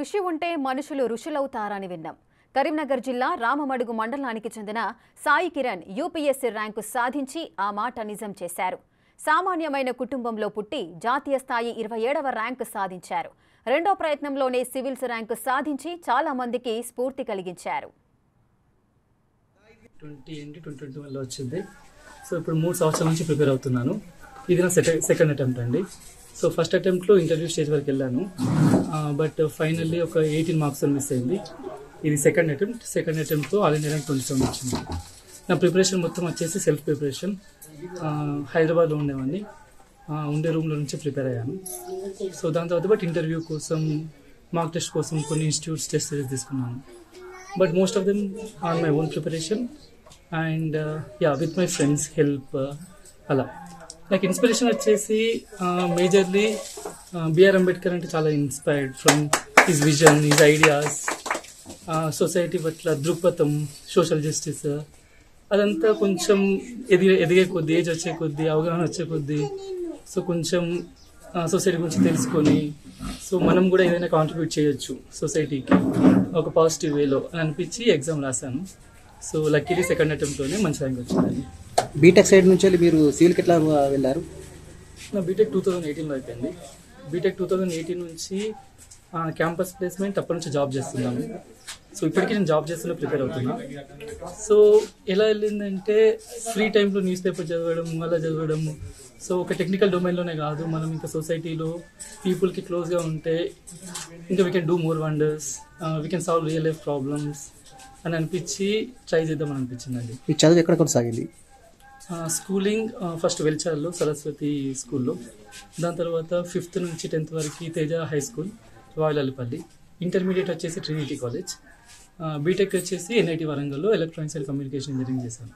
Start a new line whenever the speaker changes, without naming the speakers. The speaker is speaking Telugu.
కృషి ఉంటే మనుషులు ఋషులవుతారని విన్నాం. కరీంనగర్ జిల్లా రామమడుగు మండలానికి చెందిన సాయి కిరణ్ యూపీఎస్సీ ర్యాంకు సాధించి ఆ మాట నిజం చేశారు. సామాన్యమైన కుటుంబంలో పుట్టి జాతీయ స్థాయి 27వ ర్యాంకు సాధించారు. రెండో ప్రయత్నంలోనే సివిల్స్ ర్యాంకు సాధించి చాలా మందికి స్ఫూర్తి కలిగించారు.
2021లో వచ్చింది. సో ఇప్పుడు 3 సంవత్సరాల నుంచి ప్రిపేర్ అవుతున్నాను. ఇది నా సెకండ్ అటెంప్ట్ అండి. సో ఫస్ట్ అటెంప్ట్లో ఇంటర్వ్యూ స్టేజ్ వరకు వెళ్ళాను, బట్ ఫైనల్లీ ఒక 18 మార్క్స్ మిస్ అయింది. ఇది సెకండ్ అటెంప్ట్తో ఆల్ ఇండియా ర్యాంక్ 27 వచ్చింది. నా ప్రిపరేషన్ మొత్తం వచ్చేసి సెల్ఫ్ ప్రిపరేషన్. హైదరాబాద్లో ఉండేవాడిని, ఉండే రూమ్లో నుంచి ప్రిపేర్ అయ్యాను. సో దాని తర్వాత బట్ ఇంటర్వ్యూ కోసం, మార్క్ టెస్ట్ కోసం కొన్ని ఇన్స్టిట్యూట్స్ టెస్ట్ సిరీస్ తీసుకున్నాను. But most of them on my own preparation and with my friends help. అలా నాకు ఇన్స్పిరేషన్ వచ్చేసి మేజర్లీ బిఆర్ అంబేద్కర్ అంటే చాలా inspired from his vision, his ideas, society పట్ల దృక్పథం, సోషల్ జస్టిస్. అదంతా కొంచెం ఎదిగే కొద్దీ, ఏజ్ వచ్చే కొద్దీ, అవగాహన వచ్చే కొద్దీ, సో కొంచెం సొసైటీ గురించి తెలుసుకొని, సో మనం కూడా ఏదైనా కాంట్రిబ్యూట్ చేయొచ్చు సొసైటీకి ఒక పాజిటివ్ వేలో అని అనిపించి ఎగ్జామ్ రాశాను. సో లక్కీలీ సెకండ్ అటెంప్ట్లోనే మంచి ర్యాంక్ వచ్చింది.
బీటెక్ సైడ్ నుంచి వెళ్ళి మీరు సివిల్కి ఎట్లా వెళ్ళారు?
నా బీటెక్ 2018లో అయిపోయింది. బీటెక్ 2018 నుంచి క్యాంపస్ ప్లేస్మెంట్, అప్పటి నుంచి జాబ్ చేస్తున్నాను. సో ఇప్పటికీ నేను జాబ్ చేస్తున్నా, ప్రిపేర్ అవుతున్నా. సో ఎలా వెళ్ళిందంటే ఫ్రీ టైంలో న్యూస్ పేపర్ చదవడం, అలా చదవడం. సో ఒక టెక్నికల్ డొమైన్లోనే కాదు, మనం ఇంకా సొసైటీలో పీపుల్కి క్లోజ్గా ఉంటే ఇంకా we can do more wonders, we can solve real life problems అని అనిపించి ట్రై చేద్దామని అనిపించిందండి.
మీ చదువు ఎక్కడ కొనసాగింది?
స్కూలింగ్ ఫస్ట్ వెల్చార్లో సరస్వతి స్కూల్లో, దాని తర్వాత 5th నుంచి 10th వరకు Teja high school Vayilapalli, intermediate వచ్చేసి ట్రినిటీ కాలేజ్, బీటెక్ వచ్చేసి ఎన్ఐటి వరంగల్లో ఎలక్ట్రానిక్స్ అండ్ కమ్యూనికేషన్ ఇంజనీరింగ్ చేశాను.